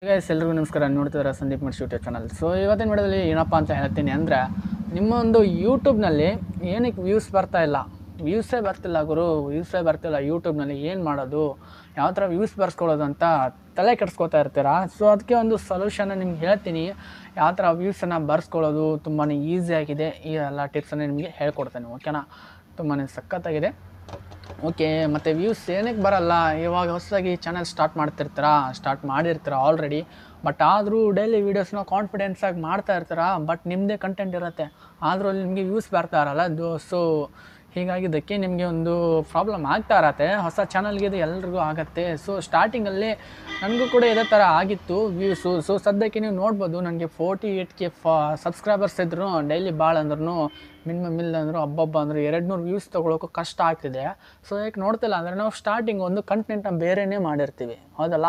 Guys ಎಲ್ಲರಿಗೂ ನಮಸ್ಕಾರ. ನೋಡ್ತಿದ್ದಾರೆ ಸಂದೀಪ್ಮುಡಾಶಿofficial ಚಾನಲ್. ಸೊ ಇವತ್ತಿನ ವಿಡಿಯೋದಲ್ಲಿ ಏನಪ್ಪ ಅಂತ ಹೇಳ್ತೀನಿ ಅಂದರೆ, ನಿಮ್ಮ ಒಂದು ಯೂಟ್ಯೂಬ್ನಲ್ಲಿ ಏನಕ್ಕೆ ವ್ಯೂಸ್ ಬರ್ತಾ ಇಲ್ಲ, ವ್ಯೂಸೇ ಬರ್ತಿಲ್ಲ ಗುರು, ವ್ಯೂಸೇ ಬರ್ತಿಲ್ಲ ಯೂಟ್ಯೂಬ್ನಲ್ಲಿ, ಏನು ಮಾಡೋದು, ಯಾವ ಥರ ವ್ಯೂಸ್ ಬರ್ಸ್ಕೊಳ್ಳೋದು ಅಂತ ತಲೆ ಕೆಡಿಸ್ಕೊತಾ ಇರ್ತೀರಾ. ಸೊ ಅದಕ್ಕೆ ಒಂದು ಸೊಲ್ಯೂಷನ್ನ ನಿಮ್ಗೆ ಹೇಳ್ತೀನಿ. ಯಾವ ಥರ ವ್ಯೂಸನ್ನು ಬರ್ಸ್ಕೊಳ್ಳೋದು ತುಂಬಾ ಈಸಿಯಾಗಿದೆ. ಈ ಎಲ್ಲ ಟಿಪ್ಸನ್ನು ನಿಮಗೆ ಹೇಳ್ಕೊಡ್ತೇನೆ. ಓಕೆನಾ, ತುಂಬಾ ಸಖತ್ತಾಗಿದೆ. ಓಕೆ, ಮತ್ತು ವ್ಯೂಸ್ ಏನಕ್ಕೆ ಬರಲ್ಲ, ಇವಾಗ ಹೊಸದಾಗಿ ಚಾನಲ್ ಸ್ಟಾರ್ಟ್ ಮಾಡಿರ್ತೀರ ಆಲ್ರೆಡಿ. ಬಟ್ ಆದರೂ ಡೈಲಿ ವೀಡಿಯೋಸ್ನ ಕಾನ್ಫಿಡೆನ್ಸಾಗಿ ಮಾಡ್ತಾ ಇರ್ತೀರ. ಬಟ್ ನಿಮ್ಮದೇ ಕಂಟೆಂಟ್ ಇರುತ್ತೆ, ಆದರೂ ಅಲ್ಲಿ ನಿಮಗೆ ವ್ಯೂಸ್ ಬರ್ತಾ ಇರಲ್ಲ. ಸೊ ಹೀಗಾಗಿದ್ದಕ್ಕೆ ನಿಮಗೆ ಒಂದು ಪ್ರಾಬ್ಲಮ್ ಆಗ್ತಾ ಇರತ್ತೆ. ಹೊಸ ಚಾನಲ್ಗೆ ಇದು ಎಲ್ರಿಗೂ ಆಗುತ್ತೆ. ಸೊ ಸ್ಟಾರ್ಟಿಂಗಲ್ಲಿ ನನಗೂ ಕೂಡ ಇದೇ ಥರ ಆಗಿತ್ತು ವ್ಯೂಸು. ಸೊ ಸದ್ಯಕ್ಕೆ ನೀವು ನೋಡ್ಬೋದು, ನನಗೆ 48K ಸಬ್ಸ್ಕ್ರೈಬರ್ಸ್ ಇದ್ರು ಡೈಲಿ ಭಾಳ ಅಂದ್ರೂ ಮಿನಿಮಮ್ ಇಲ್ಲ ಅಂದರು ಹಬ್ಬ ಅಂದ್ರೆ 200 ವ್ಯೂಸ್ ತೊಗೊಳೋಕ್ಕೂ ಕಷ್ಟ ಆಗ್ತಿದೆ. ಸೊ ಯಾಕೆ ನೋಡ್ತಿಲ್ಲ ಅಂದರೆ, ನಾವು ಸ್ಟಾರ್ಟಿಂಗ್ ಒಂದು ಕಂಟೆಂಟ್ನ ಬೇರೆಯೇ ಮಾಡಿರ್ತೀವಿ, ಹೌದಲ್ಲ,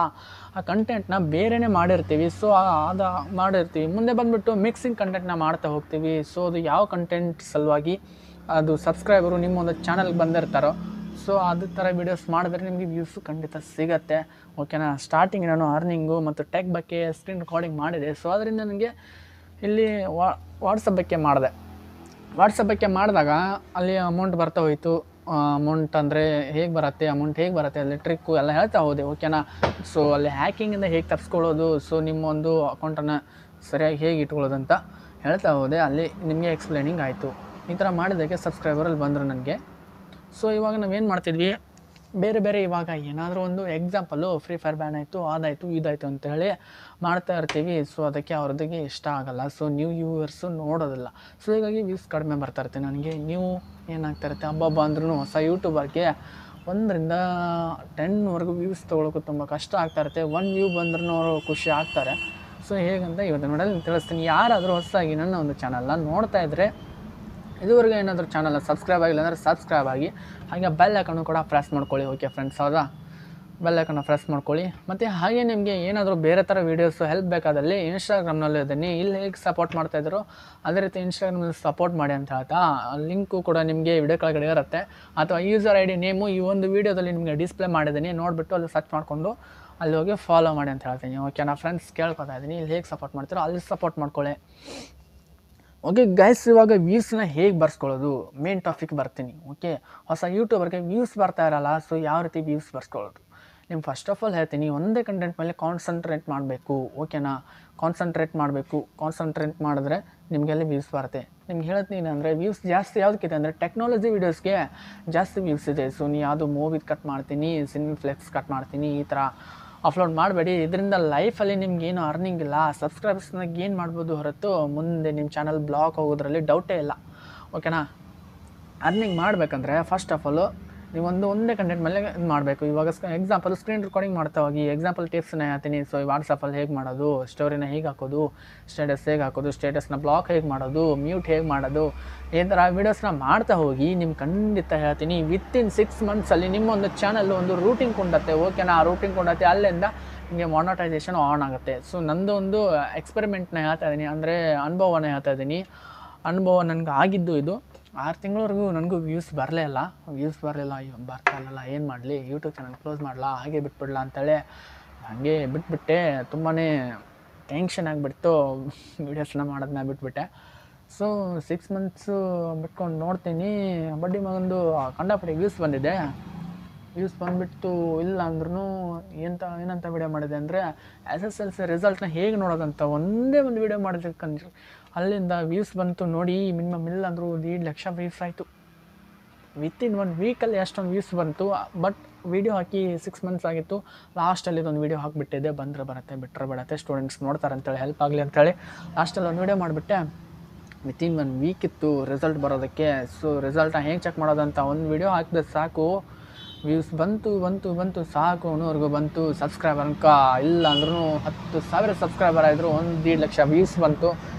ಆ ಕಂಟೆಂಟ್ನ ಬೇರೆಯೇ ಮಾಡಿರ್ತೀವಿ. ಸೊ ಅದು ಮಾಡಿರ್ತೀವಿ, ಮುಂದೆ ಬಂದುಬಿಟ್ಟು ಮಿಕ್ಸಿಂಗ್ ಕಂಟೆಂಟ್ನ ಮಾಡ್ತಾ ಹೋಗ್ತೀವಿ. ಸೊ ಅದು ಯಾವ ಕಂಟೆಂಟ್ ಸಲುವಾಗಿ ಅದು ಸಬ್ಸ್ಕ್ರೈಬರು ನಿಮ್ಮೊಂದು ಚಾನಲ್ಗೆ ಬಂದಿರ್ತಾರೋ, ಸೊ ಅದೇ ಥರ ವೀಡಿಯೋಸ್ ಮಾಡಿದ್ರೆ ನಿಮಗೆ ವ್ಯೂಸು ಖಂಡಿತ ಸಿಗುತ್ತೆ. ಓಕೆನಾ. ಸ್ಟಾರ್ಟಿಂಗ್ ನಾನು ಅರ್ನಿಂಗು ಮತ್ತು ಟೆಕ್ ಬಗ್ಗೆ ಸ್ಕ್ರೀನ್ ರೆಕಾರ್ಡಿಂಗ್ ಮಾಡಿದೆ. ಸೊ ಅದರಿಂದ ನನಗೆ ಇಲ್ಲಿ ವಾಟ್ಸಪ್ ಬಗ್ಗೆ ಮಾಡಿದಾಗ ಅಲ್ಲಿ ಅಮೌಂಟ್ ಬರ್ತಾ ಹೋಯಿತು. ಅಮೌಂಟ್ ಅಂದರೆ ಹೇಗೆ ಬರುತ್ತೆ, ಅಲ್ಲಿ ಟ್ರಿಕ್ಕು ಎಲ್ಲ ಹೇಳ್ತಾ ಹೋದೆ. ಓಕೆನಾ. ಸೊ ಅಲ್ಲಿ ಹ್ಯಾಕಿಂಗಿಂದ ಹೇಗೆ ತಪ್ಪಿಸ್ಕೊಳ್ಳೋದು, ಸೊ ನಿಮ್ಮ ಒಂದು ಅಕೌಂಟನ್ನು ಸರಿಯಾಗಿ ಹೇಗೆ ಇಟ್ಕೊಳ್ಳೋದು ಅಂತ ಹೇಳ್ತಾ ಹೋದೆ. ಅಲ್ಲಿ ನಿಮಗೆ ಎಕ್ಸ್ಪ್ಲೇನಿಂಗ್ ಆಯಿತು. ಈ ಥರ ಮಾಡಿದ್ದಕ್ಕೆ ಸಬ್ಸ್ಕ್ರೈಬರಲ್ಲಿ ಬಂದರು ನನಗೆ. ಸೊ ಇವಾಗ ನಾವೇನು ಮಾಡ್ತಿದ್ವಿ, ಬೇರೆ ಇವಾಗ ಏನಾದರೂ ಒಂದು ಎಕ್ಸಾಂಪಲು, ಫ್ರೀ ಫೈರ್ ಬ್ಯಾನ್ ಆಯಿತು, ಅದಾಯಿತು ಇದಾಯಿತು ಅಂತೇಳಿ ಮಾಡ್ತಾ ಇರ್ತೀವಿ. ಸೊ ಅದಕ್ಕೆ ಅವ್ರದಿಗೆ ಇಷ್ಟ ಆಗೋಲ್ಲ. ಸೊ ನ್ಯೂ ವ್ಯೂವರ್ಸು ನೋಡೋದಿಲ್ಲ. ಸೊ ಹೀಗಾಗಿ ವ್ಯೂಸ್ ಕಡಿಮೆ ಬರ್ತಾ ಇರುತ್ತೆ ನನಗೆ. ನೀವು ಏನಾಗ್ತಾ ಇರುತ್ತೆ, ಹಬ್ಬ ಅಂದ್ರೂ ಹೊಸ ಯೂಟ್ಯೂಬರ್ಗೆ 1ರಿಂದ 10ವರೆಗೂ ವ್ಯೂಸ್ ತೊಗೊಳೋಕ್ಕೂ ತುಂಬ ಕಷ್ಟ ಆಗ್ತಾ ಇರುತ್ತೆ. 1 ವ್ಯೂ ಬಂದ್ರೂ ಅವರು ಖುಷಿ ಆಗ್ತಾರೆ. ಸೊ ಹೇಗಂತ ಇವತ್ತು ನೋಡೋದು ತಿಳಿಸ್ತೀನಿ. ಯಾರಾದರೂ ಹೊಸದಾಗಿ ನನ್ನ ಒಂದು ಚಾನಲ್ನ ನೋಡ್ತಾ ಇದ್ದರೆ, ಇದುವರೆಗೂ ಏನಾದರೂ ಚಾನಲ್ನ ಸಬ್ಸ್ಕ್ರೈಬ್ ಆಗಿಲ್ಲ ಅಂದರೆ ಸಬ್ಸ್ಕ್ರೈಬ್ ಆಗಿ, ಹಾಗೆ ಬೆಲ್ ಐಕನ್ನು ಕೂಡ ಪ್ರೆಸ್ ಮಾಡ್ಕೊಳ್ಳಿ. ಓಕೆ ಫ್ರೆಂಡ್ಸ್, ಹೌದಾ, ಬೆಲ್ ಐಕನ್ನು ಪ್ರೆಸ್ ಮಾಡ್ಕೊಳ್ಳಿ. ಮತ್ತು ಹಾಗೆ ನಿಮಗೆ ಏನಾದರೂ ಬೇರೆ ಥರ ವೀಡಿಯೋಸು ಹೆಲ್ಪ್ ಬೇಕಾದಲ್ಲಿ ಇನ್ಸ್ಟಾಗ್ರಾಮ್ನಲ್ಲಿ ಇದನ್ನು ಇಲ್ಲಿ ಹೇಗೆ ಸಪೋರ್ಟ್ ಮಾಡ್ತಾಯಿದ್ರು ಅದೇ ರೀತಿ ಇನ್ಸ್ಟಾಗ್ರಾಮ್ನಲ್ಲಿ ಸಪೋರ್ಟ್ ಮಾಡಿ ಅಂತ ಹೇಳ್ತಾ ಲಿಂಕು ಕೂಡ ನಿಮಗೆ ವಿಡಿಯೋ ಕೆಳಗಡೆ ಇರುತ್ತೆ. ಅಥವಾ ಯೂಸರ್ ID ನೇಮು ಈ ಒಂದು ವೀಡಿಯೋದಲ್ಲಿ ನಿಮಗೆ ಡಿಸ್ಪ್ಲೇ ಮಾಡಿದ್ದೀನಿ, ನೋಡಿಬಿಟ್ಟು ಅಲ್ಲಿ ಸರ್ಚ್ ಮಾಡಿಕೊಂಡು ಅಲ್ಲಿ ಹೋಗಿ ಫಾಲೋ ಮಾಡಿ ಅಂತ ಹೇಳ್ತೀನಿ. ಓಕೆನಾ ಫ್ರೆಂಡ್ಸ್, ಕೇಳ್ಕೊತಾ ಇದ್ದೀನಿ. ಇಲ್ಲಿ ಹೇಗೆ ಸಪೋರ್ಟ್ ಮಾಡ್ತೀರೋ ಅಲ್ಲಿ ಸಪೋರ್ಟ್ ಮಾಡ್ಕೊಳ್ಳಿ. ಓಕೆ ಗೈಸ್, ಇವಾಗ ವ್ಯೂಸ್ನ ಹೇಗೆ ಬರ್ಸ್ಕೊಳ್ಳೋದು ಮೇನ್ ಟಾಪಿಕ್ ಬರ್ತೀನಿ. ಓಕೆ, ಹೊಸ ಯೂಟ್ಯೂಬರ್ಗೆ ವ್ಯೂಸ್ ಬರ್ತಾ ಇರಲ್ಲ. ಸೊ ಯಾವ ರೀತಿ ವ್ಯೂಸ್ ಬರ್ಸ್ಕೊಳ್ಳೋದು, ನಿಮ್ಗೆ ಫಸ್ಟ್ ಆಫ್ ಆಲ್ ಹೇಳ್ತೀನಿ, ಒಂದೇ ಕಂಟೆಂಟ್ ಮೇಲೆ ಕಾನ್ಸಂಟ್ರೇಟ್ ಮಾಡಬೇಕು. ಓಕೆನಾ, ಕಾನ್ಸಂಟ್ರೇಟ್ ಮಾಡಿದ್ರೆ ನಿಮಗೆಲ್ಲ ವ್ಯೂಸ್ ಬರುತ್ತೆ. ನಿಮ್ಗೆ ಹೇಳ್ತೀನಿ ಅಂದರೆ, ವ್ಯೂಸ್ ಜಾಸ್ತಿ ಯಾವುದಕ್ಕಿದೆ ಅಂದರೆ ಟೆಕ್ನಾಲಜಿ ವೀಡಿಯೋಸ್ಗೆ ಜಾಸ್ತಿ ವ್ಯೂಸ್ ಇದೆ. ಸೊ ನೀವು ಯಾವುದು ಮೂವಿ ಕಟ್ ಮಾಡ್ತೀನಿ, ಸಿನಿಫ್ಲೆಕ್ಸ್ ಕಟ್ ಮಾಡ್ತೀನಿ, ಈ ಥರ ಅಪ್ಲೋಡ್ ಮಾಡಬೇಡಿ. ಇದರಿಂದ ಲೈಫಲ್ಲಿ ನಿಮ್ಗೇನು ಅರ್ನಿಂಗ್ ಇಲ್ಲ. ಸಬ್ಸ್ಕ್ರೈಬರ್ಸ್ನಾಗ ಏನು ಮಾಡ್ಬೋದು ಹೊರತು ಮುಂದೆ ನಿಮ್ಮ ಚಾನಲ್ ಬ್ಲಾಕ್ ಹೋಗೋದ್ರಲ್ಲಿ ಡೌಟೇ ಇಲ್ಲ. ಓಕೆನಾ. ಅರ್ನಿಂಗ್ ಮಾಡಬೇಕಂದ್ರೆ ಫಸ್ಟ್ ಆಫ್ ಆಲು ನೀವು ಒಂದೇ ಕಂಟೆಂಟ್ ಮೇಲೆ ಇದು ಮಾಡಬೇಕು. ಇವಾಗ ಎಕ್ಸಾಂಪಲ್ ಸ್ಕ್ರೀನ್ ರೆಕಾರ್ಡಿಂಗ್ ಮಾಡ್ತಾ ಹೋಗಿ, ಎಕ್ಸಾಂಪಲ್ ಟಿಪ್ಸ್ನ ಹೇಳ್ತೀನಿ. ಸೊ ವಾಟ್ಸಪ್ಪಲ್ಲಿ ಹೇಗೆ ಮಾಡೋದು, ಸ್ಟೋರಿನ ಹೇಗೆ ಹಾಕೋದು, ಸ್ಟೇಟಸ್ ಹೇಗೆ ಹಾಕೋದು, ಸ್ಟೇಟಸ್ನ ಬ್ಲಾಕ್ ಹೇಗೆ ಮಾಡೋದು, ಮ್ಯೂಟ್ ಹೇಗೆ ಮಾಡೋದು, ಈ ಥರ ವೀಡಿಯೋಸ್ನ ಮಾಡ್ತಾ ಹೋಗಿ ನಿಮ್ಗೆ ಖಂಡಿತ ಹೇಳ್ತೀನಿ, ವಿತಿನ್ 6 ಮಂತ್ಸಲ್ಲಿ ನಿಮ್ಮೊಂದು ಚಾನಲ್ ಒಂದು ರೂಟಿಂಗ್ ಕೊಂಡತ್ತೆ. ಓಕೆನಾ, ಆ ರೂಟಿಂಗ್ ಕೊಂಡತ್ತೆ, ಅಲ್ಲಿಂದ ನಿಮಗೆ ಮಾನಿಟೈಸೇಷನ್ ಆನ್ ಆಗುತ್ತೆ. ಸೊ ನಂದು ಒಂದು ಎಕ್ಸ್ಪೆರಿಮೆಂಟ್ನ ಹೇಳ್ತಾ ಇದ್ದೀನಿ, ಅಂದರೆ ಅನುಭವನ ಹೇಳ್ತಾ ಇದ್ದೀನಿ. ಅನುಭವ ನನಗೆ ಆಗಿದ್ದು ಇದು. 6 ತಿಂಗಳವರೆಗೂ ನನಗೂ ವ್ಯೂಸ್ ಬರಲಿಲ್ಲ. ಅಯ್ಯೋ ಬರ್ತಾ ಇಲ್ಲಲ್ಲ, ಏನು ಮಾಡಲಿ, ಯೂಟ್ಯೂಬ್ ಚಾನಲ್ ಕ್ಲೋಸ್ ಮಾಡಲಾ, ಹಾಗೆ ಬಿಟ್ಬಿಡ್ಲಾ ಅಂತೇಳಿ ಹಾಗೆ ಬಿಟ್ಬಿಟ್ಟೆ. ತುಂಬಾ ಟೆನ್ಷನ್ ಆಗಿಬಿಡ್ತು, ವೀಡಿಯೋಸ್ನ ಮಾಡೋದನ್ನ ಬಿಟ್ಬಿಟ್ಟೆ. ಸೊ 6 ಮಂತ್ಸು ಬಿಟ್ಕೊಂಡು ನೋಡ್ತೀನಿ, ಬಡ್ಡಿ ಮಗಂದು ಕಂಡಾಪಟ್ಟೆ ವ್ಯೂಸ್ ಬಂದಿದೆ. ವ್ಯೂಸ್ ಬಂದುಬಿಟ್ಟು ಇಲ್ಲ ಅಂದ್ರೂ ಏನಂತ ವೀಡಿಯೋ ಮಾಡಿದೆ ಅಂದರೆ, SSLC ರಿಸಲ್ಟ್ನ ಹೇಗೆ ನೋಡೋದಂತ ಒಂದೇ ಒಂದು ವೀಡಿಯೋ ಮಾಡಿದ್ದಕ್ಕಂದ್ರೆ ಅಲ್ಲಿಂದ ವ್ಯೂಸ್ ಬಂತು ನೋಡಿ. ಮಿನಿಮಮ್ ಇಲ್ಲ ಅಂದರೂ 1.5 ಲಕ್ಷ ವ್ಯೂಸ್ ಆಯಿತು. ವಿತಿನ್ 1 ವೀಕಲ್ಲಿ ಅಷ್ಟೊಂದು ವ್ಯೂಸ್ ಬಂತು. ಬಟ್ ವೀಡಿಯೋ ಹಾಕಿ 6 ಮಂತ್ಸ್ ಆಗಿತ್ತು. ಲಾಸ್ಟಲ್ಲಿ ಇದೊಂದು ವೀಡಿಯೋ ಹಾಕಿಬಿಟ್ಟಿದ್ದೆ, ಬಂದರೆ ಬರುತ್ತೆ, ಬಿಟ್ಟರೆ ಬಿಡುತ್ತೆ, ಸ್ಟೂಡೆಂಟ್ಸ್ ನೋಡ್ತಾರೆ ಅಂತೇಳಿ, ಹೆಲ್ಪ್ ಆಗಲಿ ಅಂತೇಳಿ ಲಾಸ್ಟಲ್ಲಿ ಒಂದು ವೀಡಿಯೋ ಮಾಡಿಬಿಟ್ಟೆ. ವಿತಿನ್ 1 ವೀಕ್ ಇತ್ತು ರಿಸಲ್ಟ್ ಬರೋದಕ್ಕೆ. ಸೊ ರಿಸಲ್ಟ್ನ ಹೇಗೆ ಚೆಕ್ ಮಾಡೋದಂತ ಒಂದು ವೀಡಿಯೋ ಹಾಕಿದ್ರೆ ಸಾಕು, ವ್ಯೂಸ್ ಬಂತು ಸಾಕು, ಅನ್ನೋವರೆಗೂ ಬಂತು. ಸಬ್ಸ್ಕ್ರೈಬರ್ ಅಂಕ ಇಲ್ಲ ಅಂದ್ರೂ 10,000 ಸಬ್ಸ್ಕ್ರೈಬರ್ ಆಯಿದ್ರು, 1.5 ಲಕ್ಷ ವ್ಯೂಸ್ ಬಂತು.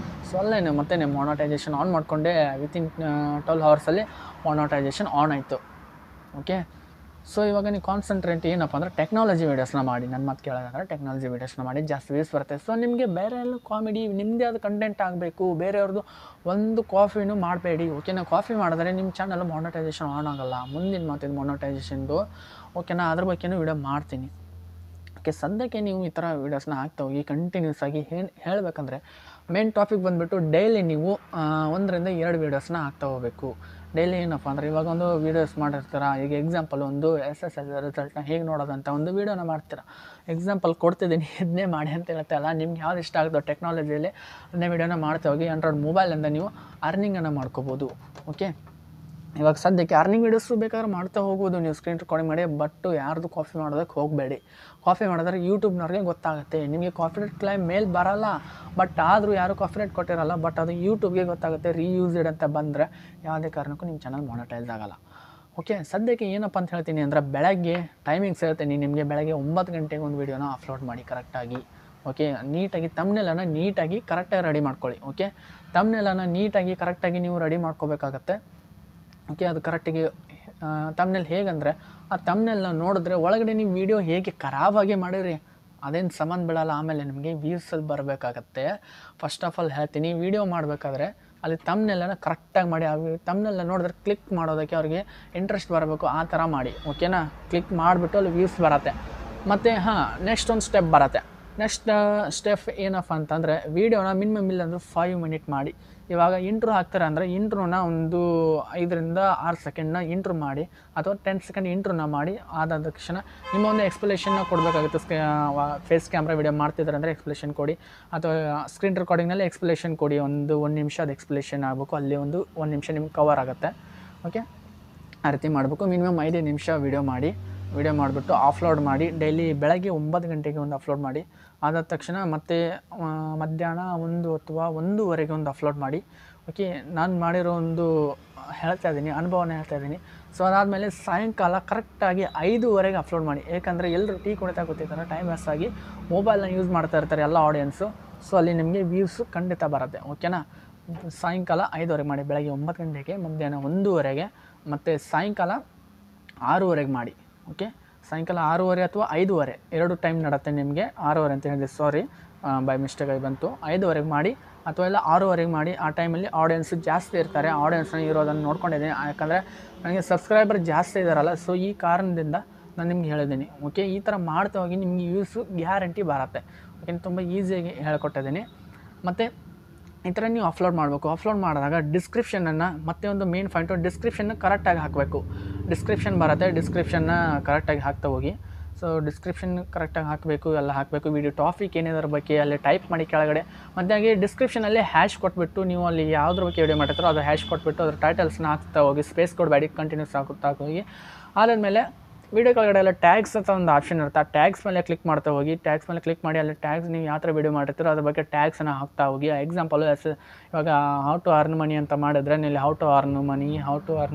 ಸೊ ಅಲ್ಲೇ ಮತ್ತೆ ನೀವು ಮಾನಿಟೈಸೇಷನ್ ಆನ್ ಮಾಡಿಕೊಂಡೆ. ವಿತಿನ್ 12 ಅವರ್ಸಲ್ಲಿ ಮಾನಿಟೈಸೇಷನ್ ಆನ್ ಆಯಿತು. ಓಕೆ. ಸೊ ಇವಾಗ ನೀವು ಕಾನ್ಸಂಟ್ರೇಟ್ ಏನಪ್ಪ ಅಂದರೆ ಟೆಕ್ನಾಲಜಿ ವೀಡಿಯೋಸ್ನ ಮಾಡಿ. ನನ್ನ ಮಾತು ಕೇಳೋದಂದ್ರೆ ಟೆಕ್ನಾಲಜಿ ವೀಡಿಯೋಸ್ನ ಮಾಡಿ, ಜಾಸ್ತಿ ವ್ಯೂಸ್ ಬರುತ್ತೆ. ಸೊ ನಿಮಗೆ ಬೇರೆ ಎಲ್ಲ ಕಾಮಿಡಿ ನಿಮ್ಮದೇ ಆದ ಕಂಟೆಂಟ್ ಆಗಬೇಕು, ಬೇರೆಯವ್ರದ್ದು ಒಂದು ಕಾಫಿನೂ ಮಾಡಬೇಡಿ. ಓಕೆನಾ. ಕಾಫಿ ಮಾಡಿದ್ರೆ ನಿಮ್ಮ ಚಾನಲ್ ಮಾನಿಟೈಸೇಷನ್ ಆನ್ ಆಗೋಲ್ಲ. ಮುಂದಿನ ಮಾತಿದ್ದು ಮಾನಿಟೈಸೇಷನ್ದು. ಓಕೆನಾ, ಅದ್ರ ಬಗ್ಗೆನೂ ವೀಡಿಯೋ ಮಾಡ್ತೀನಿ. ಓಕೆ, ಸದ್ಯಕ್ಕೆ ನೀವು ಈ ಥರ ವೀಡಿಯೋಸ್ನ ಹಾಕ್ತಾ ಹೋಗಿ ಕಂಟಿನ್ಯೂಸ್ ಆಗಿ ಹೇಳಬೇಕಂದ್ರೆ ಮೇನ್ ಟಾಪಿಕ್ ಬಂದುಬಿಟ್ಟು ಡೈಲಿ ನೀವು 1 ರಿಂದ 2 ವೀಡಿಯೋಸ್ನ ಹಾಕ್ತಾ ಹೋಗಬೇಕು. ಡೈಲಿ ಏನಪ್ಪ ಅಂದರೆ ಇವಾಗ ಒಂದು ವೀಡಿಯೋಸ್ ಮಾಡಿರ್ತೀರ. ಈಗ ಎಕ್ಸಾಂಪಲ್ ಒಂದು SSLC ರಿಸಲ್ಟ್ನ ಹೇಗೆ ನೋಡೋದಂತ ಒಂದು ವೀಡಿಯೋನ ಮಾಡ್ತೀರ. ಎಕ್ಸಾಂಪಲ್ ಕೊಡ್ತಿದ್ದೀನಿ, ಇದನ್ನೇ ಮಾಡಿ ಅಂತ ಹೇಳ್ತಾ ಇಲ್ಲ. ನಿಮ್ಗೆ ಯಾವ್ದು ಇಷ್ಟ ಆಗುತ್ತೋ ಟೆಕ್ನಾಲಜಿಯಲ್ಲಿ ಅದನ್ನೇ ವೀಡಿಯೋನ ಮಾಡ್ತಾ ಹೋಗಿ ಆಂಡ್ರಾಯ್ಡ್ ಮೊಬೈಲಿಂದ ನೀವು ಅರ್ನಿಂಗನ್ನು ಮಾಡ್ಕೋಬೋದು. ಓಕೆ, ಇವಾಗ ಸದ್ಯಕ್ಕೆ ಅರ್ನಿಂಗ್ ವೀಡಿಯೋಸು ಬೇಕಾದ್ರೆ ಮಾಡ್ತಾ ಹೋಗ್ಬೋದು ನೀವು ಸ್ಕ್ರೀನ್ ರೆಕಾರ್ಡಿಂಗ್ ಮಾಡಿ. ಬಟ್ ಯಾರ್ದು ಕಾಪಿ ಮಾಡೋದಕ್ಕೆ ಹೋಗಬೇಡಿ. ಕಾಪಿ ಮಾಡಿದ್ರೆ ಯೂಟ್ಯೂಬ್ನವ್ರಿಗೆ ಗೊತ್ತಾಗುತ್ತೆ. ನಿಮಗೆ ಕಾಪಿರೈಟ್ ಕ್ಲೈಮ್ ಮೇಲ್ ಬರೋಲ್ಲ, ಬಟ್ ಆದರೂ ಯಾರು ಕಾಪಿರೈಟ್ ಕೊಟ್ಟಿರಲ್ಲ. ಬಟ್ ಅದು ಯೂಟ್ಯೂಬ್ಗೆ ಗೊತ್ತಾಗುತ್ತೆ. ರೀಯೂಸ್ಡ್ ಅಂತ ಬಂದರೆ ಯಾವುದೇ ಕಾರಣಕ್ಕೂ ನಿಮ್ಮ ಚಾನಲ್ ಮಾನಿಟೈಸ್ ಆಗೋಲ್ಲ. ಓಕೆ, ಸದ್ಯಕ್ಕೆ ಏನಪ್ಪ ಅಂತ ಹೇಳ್ತೀನಿ ಅಂದರೆ ಬೆಳಗ್ಗೆ ಟೈಮಿಂಗ್ಸ್ ಹೇಳ್ತೀನಿ ನಿಮಗೆ. ಬೆಳಗ್ಗೆ 9 ಗಂಟೆಗೆ ಒಂದು ವೀಡಿಯೋನ ಅಪ್ಲೋಡ್ ಮಾಡಿ ಕರೆಕ್ಟಾಗಿ. ಓಕೆ, ನೀಟಾಗಿ ತಮ್ನೆಲನ್ನು ನೀಟಾಗಿ ಕರೆಕ್ಟಾಗಿ ರೆಡಿ ಮಾಡ್ಕೊಳ್ಳಿ. ಓಕೆ, ತಮ್ನೆಲನ್ನು ನೀಟಾಗಿ ಕರೆಕ್ಟಾಗಿ ನೀವು ರೆಡಿ ಮಾಡ್ಕೋಬೇಕಾಗತ್ತೆ. ಓಕೆ, ಅದು ಕರೆಕ್ಟಾಗಿ ತಮ್ನೆಲ್ ಹೇಗಂದರೆ ಆ ತಮ್ನೆಲ್ನ ನೋಡಿದ್ರೆ ಒಳಗಡೆ ನೀವು ವೀಡಿಯೋ ಹೇಗೆ ಖರಾಬಾಗಿ ಮಾಡಿರಿ ಅದೇನು ಸಂಬಂಧ ಬೀಳಲ್ಲ. ಆಮೇಲೆ ನಿಮಗೆ ವ್ಯೂಸಲ್ಲಿ ಬರಬೇಕಾಗತ್ತೆ. ಫಸ್ಟ್ ಆಫ್ ಆಲ್ ಹೇಳ್ತೀನಿ, ವೀಡಿಯೋ ಮಾಡಬೇಕಾದ್ರೆ ಅಲ್ಲಿ ತಮ್ನೆಲ್ಲನ ಕರೆಕ್ಟಾಗಿ ಮಾಡಿ. ಆ ತಮ್ನೆಲ್ಲ ನೋಡಿದ್ರೆ ಕ್ಲಿಕ್ ಮಾಡೋದಕ್ಕೆ ಅವ್ರಿಗೆ ಇಂಟ್ರೆಸ್ಟ್ ಬರಬೇಕು, ಆ ಥರ ಮಾಡಿ. ಓಕೆನಾ, ಕ್ಲಿಕ್ ಮಾಡಿಬಿಟ್ಟು ಅಲ್ಲಿ ವ್ಯೂಸ್ ಬರುತ್ತೆ. ಮತ್ತು ನೆಕ್ಸ್ಟ್ ಒಂದು ಸ್ಟೆಪ್ ಬರುತ್ತೆ. ನೆಕ್ಸ್ಟ್ ಸ್ಟೆಪ್ ಏನಪ್ಪ ಅಂತಂದರೆ ವೀಡಿಯೋನ ಮಿನಿಮಮ್ ಇಲ್ಲಾಂದ್ರೆ 5 ಮಿನಿಟ್ ಮಾಡಿ. ಇವಾಗ ಇಂಟ್ರೋ ಹಾಕ್ತಾರೆ ಅಂದರೆ ಇಂಟ್ರೋನ ಒಂದು 5 ರಿಂದ 6 ಸೆಕೆಂಡ್ನ ಇಂಟ್ರೋ ಮಾಡಿ, ಅಥವಾ 10 ಸೆಕೆಂಡ್ ಇಂಟ್ರೋನ ಮಾಡಿ. ಆದ ತಕ್ಷಣ ನಿಮ್ಮ ಒಂದು ಎಕ್ಸ್ಪ್ಲೇಷನ್ನ ಕೊಡಬೇಕಾಗುತ್ತೆ. ಫೇಸ್ ಕ್ಯಾಮ್ರಾ ವೀಡಿಯೋ ಮಾಡ್ತಿದ್ದಾರೆ ಅಂದರೆ ಎಕ್ಸ್ಪ್ಲೇಷನ್ ಕೊಡಿ, ಅಥವಾ ಸ್ಕ್ರೀನ್ ರೆಕಾರ್ಡಿಂಗ್ನಲ್ಲಿ ಎಕ್ಸ್ಪ್ಲೇಷನ್ ಕೊಡಿ. 1 ನಿಮಿಷ ಅದು ಎಕ್ಸ್ಪ್ಲೇಷನ್ ಆಗಬೇಕು. ಅಲ್ಲಿ 1 ನಿಮಿಷ ನಿಮ್ಗೆ ಕವರ್ ಆಗುತ್ತೆ. ಓಕೆ, ಆ ರೀತಿ ಮಾಡಬೇಕು. ಮಿನಿಮಮ್ 5 ನಿಮಿಷ ವೀಡಿಯೋ ಮಾಡಿಬಿಟ್ಟು ಅಪ್ಲೋಡ್ ಮಾಡಿ. ಡೈಲಿ ಬೆಳಗ್ಗೆ 9 ಗಂಟೆಗೆ ಒಂದು ಅಪ್ಲೋಡ್ ಮಾಡಿ. ಆದ ತಕ್ಷಣ ಮತ್ತೆ ಮಧ್ಯಾಹ್ನ 1 ಅಥವಾ 1:15 ಒಂದು ಅಪ್ಲೋಡ್ ಮಾಡಿ. ಓಕೆ, ನಾನು ಮಾಡಿರೋ ಒಂದು ಹೇಳ್ತಾ ಇದ್ದೀನಿ, ಅನುಭವನ ಹೇಳ್ತಾ ಇದ್ದೀನಿ. ಸೊ ಅದಾದಮೇಲೆ ಸಾಯಂಕಾಲ ಕರೆಕ್ಟಾಗಿ 5:15ಗೆ ಅಪ್ಲೋಡ್ ಮಾಡಿ. ಏಕೆಂದರೆ ಎಲ್ಲರೂ ಟೀ ಕುಡಿತಾ ಕೂತಿರ್ತಾರೆ, ಟೈಮ್ ವೇಸ್ಟ್ ಆಗಿ ಮೊಬೈಲ್ನ ಯೂಸ್ ಮಾಡ್ತಾ ಇರ್ತಾರೆ ಎಲ್ಲ ಆಡಿಯನ್ಸು. ಸೊ ಅಲ್ಲಿ ನಿಮಗೆ ವ್ಯೂಸು ಖಂಡಿತ ಬರುತ್ತೆ. ಓಕೆನಾ, ಸಾಯಂಕಾಲ 5:15 ಮಾಡಿ. ಬೆಳಗ್ಗೆ 9 ಗಂಟೆಗೆ, ಮಧ್ಯಾಹ್ನ 1:15 ಮತ್ತು ಸಾಯಂಕಾಲ 6:15 ಮಾಡಿ. ಓಕೆ, ಸಾಯಂಕಾಲ 6:15 ಅಥವಾ 5:15 2 ಟೈಮ್ ನಡುತ್ತೆ ನಿಮಗೆ. 6:15 ಅಂತ ಹೇಳಿದೆ, ಸಾರಿ, ಬೈ ಮಿಸ್ಟೇಕಾಗಿ ಬಂತು. 5:15 ಮಾಡಿ ಅಥವಾ ಇಲ್ಲ 6:15 ಮಾಡಿ. ಆ ಟೈಮಲ್ಲಿ ಆಡಿಯನ್ಸು ಜಾಸ್ತಿ ಇರ್ತಾರೆ. ಆಡಿಯನ್ಸ್ನ ಇರೋದನ್ನು ನೋಡ್ಕೊಂಡಿದ್ದೀನಿ, ಯಾಕಂದರೆ ನನಗೆ ಸಬ್ಸ್ಕ್ರೈಬರ್ ಜಾಸ್ತಿ ಇದ್ದಾರಲ್ಲ. ಸೊ ಈ ಕಾರಣದಿಂದ ನಾನು ನಿಮ್ಗೆ ಹೇಳಿದ್ದೀನಿ. ಓಕೆ, ಈ ಥರ ಮಾಡ್ತಾ ಹೋಗಿ ನಿಮಗೆ ವ್ಯೂಸು ಗ್ಯಾರಂಟಿ ಬರುತ್ತೆ. ಓಕೆ, ತುಂಬ ಈಸಿಯಾಗಿ ಹೇಳ್ಕೊಟ್ಟಿದ್ದೀನಿ. ಮತ್ತು ಈ ಥರ ನೀವು ಅಪ್ಲೋಡ್ ಮಾಡಬೇಕು. ಅಪ್ಲೋಡ್ ಮಾಡಿದಾಗ ಡಿಸ್ಕ್ರಿಪ್ಷನನ್ನು, ಮತ್ತೆ ಒಂದು ಮೇನ್ ಪಾಯಿಂಟು, ಡಿಸ್ಕ್ರಿಪ್ಷನ್ನ ಕರೆಕ್ಟಾಗಿ ಹಾಕಬೇಕು. ಡಿಸ್ಕ್ರಿಪ್ಷನ್ ಬರುತ್ತೆ, ಡಿಸ್ಕ್ರಿಪ್ಷನ್ನ ಕರೆಕ್ಟಾಗಿ ಹಾಕ್ತಾ ಹೋಗಿ. ಸೊ ಡಿಸ್ಕ್ರಿಪ್ಷನ್ ಕರೆಕ್ಟಾಗಿ ಹಾಕಬೇಕು, ಎಲ್ಲ ಹಾಕಬೇಕು. ವಿಡಿಯೋ ಟಾಪಿಕ್ ಏನಿದ್ರ ಬಗ್ಗೆ ಅಲ್ಲಿ ಟೈಪ್ ಮಾಡಿ ಕೆಳಗಡೆ. ಮತ್ತು ಹಾಗೆ ಡಿಸ್ಕ್ರಿಪ್ಷನಲ್ಲಿ ಹ್ಯಾಶ್ ಕೊಟ್ಬಿಟ್ಟು ನೀವು ಅಲ್ಲಿ ಯಾವುದ್ರ ಬಗ್ಗೆ ವಿಡಿಯೋ ಮಾಡಿರ್ತಾರೋ ಅದು ಹ್ಯಾಶ್ ಕೊಟ್ಬಿಟ್ಟು ಅದ್ರ ಟೈಟಲ್ಸ್ನ ಹಾಕ್ತಾ ಹೋಗಿ. ಸ್ಪೇಸ್ ಕೊಡಬೇಡಿ, ಕಂಟಿನ್ಯೂಸ್ ಹಾಕುತ್ತಾ ಹೋಗಿ. ಆದಾದಮೇಲೆ ವೀಡಿಯೋ ಕೆಳಗಡೆ ಎಲ್ಲ ಟ್ಯಾಗ್ಸ್ ಅಂತ ಒಂದು ಆಪ್ಷನ್ ಇರುತ್ತೆ. ಆ ಟ್ಯಾಗ್ಸ್ ಮೇಲೆ ಕ್ಲಿಕ್ ಮಾಡ್ತಾ ಹೋಗಿ. ಟ್ಯಾಗ್ಸ್ ಮೇಲೆ ಕ್ಲಿಕ್ ಮಾಡಿ ಅಲ್ಲಿ ಟ್ಯಾಗ್ಸ್ ನೀವು ಯಾವ ಥರ ವೀಡಿಯೋ ಮಾಡಿರ್ತೀರೋ ಅದ್ರ ಬಗ್ಗೆ ಟ್ಯಾಗ್ಸನ್ನು ಹಾಕ್ತಾ ಹೋಗಿ. ಎಕ್ಸಾಂಪಲು ಇವಾಗ ಹೌ ಟು ಅರ್ನ್ ಮನಿ ಅಂತ ಮಾಡಿದ್ರೆ ನೀವು ಹೌ ಟು ಅರ್ನ್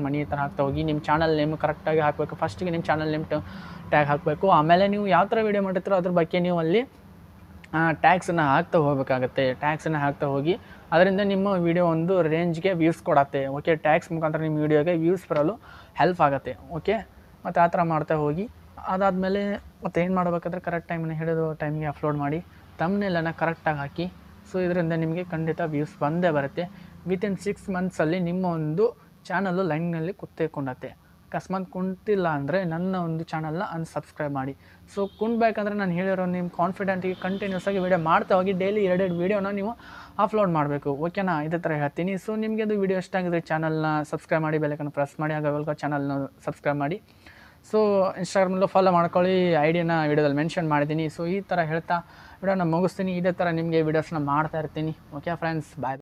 ಮನಿ ಈ ಥರ ಹಾಕ್ತಾ ಹೋಗಿ. ನಿಮ್ಮ ಚಾನಲ್ ನೇಮ್ ಕರೆಕ್ಟಾಗಿ ಹಾಕಬೇಕು. ಫಸ್ಟಿಗೆ ನಿಮ್ಮ ಚಾನಲ್ ನೇಮ್ ಟ್ಯಾಗ್ ಹಾಕಬೇಕು. ಆಮೇಲೆ ನೀವು ಯಾವ ಥರ ವೀಡಿಯೋ ಮಾಡಿರ್ತೀರೋ ಅದ್ರ ಬಗ್ಗೆ ನೀವು ಅಲ್ಲಿ ಟ್ಯಾಗ್ಸನ್ನು ಹಾಕ್ತಾ ಹೋಗಬೇಕಾಗತ್ತೆ. ಟ್ಯಾಗ್ಸನ್ನು ಹಾಕ್ತಾ ಹೋಗಿ ಅದರಿಂದ ನಿಮ್ಮ ವೀಡಿಯೋ ಒಂದು ರೇಂಜ್ಗೆ ವ್ಯೂಸ್ ಕೊಡತ್ತೆ. ಓಕೆ, ಟ್ಯಾಗ್ಸ್ ಮುಖಾಂತರ ನಿಮ್ಮ ವೀಡಿಯೋಗೆ ವ್ಯೂಸ್ ಬರಲು ಹೆಲ್ಪ್ ಆಗುತ್ತೆ. ಓಕೆ, ಮತ್ತು ಆ ಥರ ಮಾಡ್ತಾ ಹೋಗಿ. ಅದಾದಮೇಲೆ ಮತ್ತೆ ಏನು ಮಾಡಬೇಕಾದ್ರೆ ಕರೆಕ್ಟ್ ಟೈಮನ್ನು ಹೇಳಿರೋ ಟೈಮಿಗೆ ಅಪ್ಲೋಡ್ ಮಾಡಿ. ತಮ್ನೆಲ್ಲನ್ನು ಕರೆಕ್ಟಾಗಿ ಹಾಕಿ. ಸೊ ಇದರಿಂದ ನಿಮಗೆ ಖಂಡಿತ ವ್ಯೂಸ್ ಬಂದೇ ಬರುತ್ತೆ. ವಿತಿನ್ 6 ಮಂತ್ಸಲ್ಲಿ ನಿಮ್ಮ ಒಂದು ಚಾನಲ್ಲು ಲೈನ್ನಲ್ಲಿ ಕುತ್ಕೊಂಡತ್ತೆ. ಅಕಸ್ಮಾತ್ ಕುಂತಿಲ್ಲ ಅಂದರೆ ನನ್ನ ಒಂದು ಚಾನಲ್ನ ಅನ್ಸಬ್ಸ್ಕ್ರೈಬ್ ಮಾಡಿ. ಸೊ ಕುಂಡ್ಬೇಕಂದ್ರೆ ನಾನು ಹೇಳಿರೋ ನಿಮ್ಮ ಕಾನ್ಫಿಡೆಂಟಿಗೆ ಕಂಟಿನ್ಯೂಸ್ ಆಗಿ ವೀಡಿಯೋ ಮಾಡ್ತಾ ಹೋಗಿ. ಡೈಲಿ 2 ವೀಡಿಯೋನ ನೀವು ಅಪ್ಲೋಡ್ ಮಾಡಬೇಕು. ಓಕೆನಾ, ಇದೇ ಥರ ಹೇಳ್ತೀನಿ. ಸೊ ನಿಮಗೆ ಅದು ವೀಡಿಯೋ ಇಷ್ಟ ಆಗಿದ್ರೆ ಚಾನಲ್ನ ಸಬ್ಸ್ಕ್ರೈಬ್ ಮಾಡಿ, ಬೆಲ್ಲೈಕನ್ ಪ್ರೆಸ್ ಮಾಡಿ. ಆಗ ಚಾನಲ್ನ ಸಬ್ಸ್ಕ್ರೈಬ್ ಮಾಡಿ. ಸೊ ಇನ್ಸ್ಟಾಗ್ರಾಮಲ್ಲೂ ಫಾಲೋ ಮಾಡ್ಕೊಳ್ಳಿ. ಐಡಿನ ವೀಡಿಯೋದಲ್ಲಿ ಮೆನ್ಷನ್ ಮಾಡಿದ್ದೀನಿ. ಸೊ ಈ ಥರ ಹೇಳ್ತಾ ವಿಡಿಯೋನ ಮುಗಿಸ್ತೀನಿ. ಇದೇ ಥರ ನಿಮಗೆ ವೀಡಿಯೋಸ್ನ ಮಾಡ್ತಾ ಇರ್ತೀನಿ. ಓಕೆ ಫ್ರೆಂಡ್ಸ್, ಬಾಯ್.